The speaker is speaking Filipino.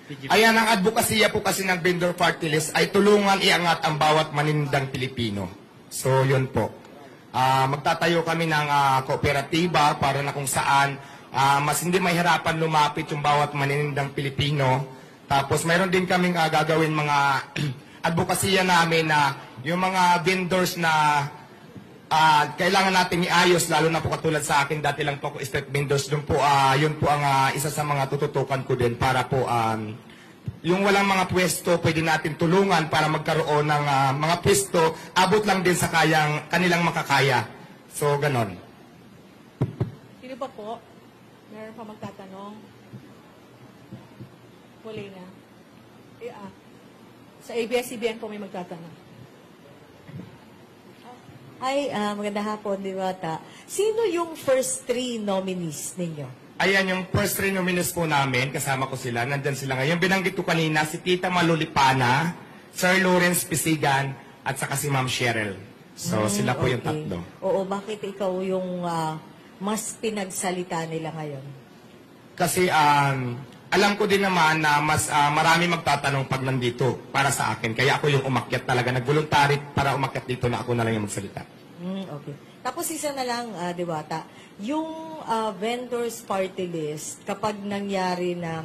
Ayan, ang advokasya po kasi ng vendor party list ay tulungan iangat ang bawat manindang Pilipino. So, yun po. Magtatayo kami ng kooperatiba para na kung saan mas hindi mahirapan lumapit yung bawat maninindang Pilipino. Tapos, mayroon din kaming gagawin mga advokasya namin na yung mga vendors na kailangan natin iayos, lalo na po katulad sa akin, dati lang po ako street vendors, yun po ang isa sa mga tututukan ko din para po yung walang mga pwesto, pwede natin tulungan para magkaroon ng mga pwesto, abot lang din sa kanilang makakaya. So, ganon. Sino pa po? Meron pa magtatanong? Huli na. Sa ABS-CBN po may magtatanong. Ay, magandang hapon, Diwata. Sino yung first three nominees ninyo? Ayan, yung first three nominees po namin, kasama ko sila, nandyan sila ngayon. Binanggit ko kanina, si Tita Malulipana, Sir Lawrence Pisigan, at saka si Ma'am Cheryl. So, sila po yung tatlo. Oo, bakit ikaw yung mas pinagsalita nila ngayon? Kasi, alam ko din naman na mas marami magtatanong pag nandito para sa akin. Kaya ako yung umakyat talaga. Nag-voluntary para umakyat dito na ako na lang yung magsalita. Okay. Tapos isa na lang, Diwata, yung vendors party list, kapag nangyari na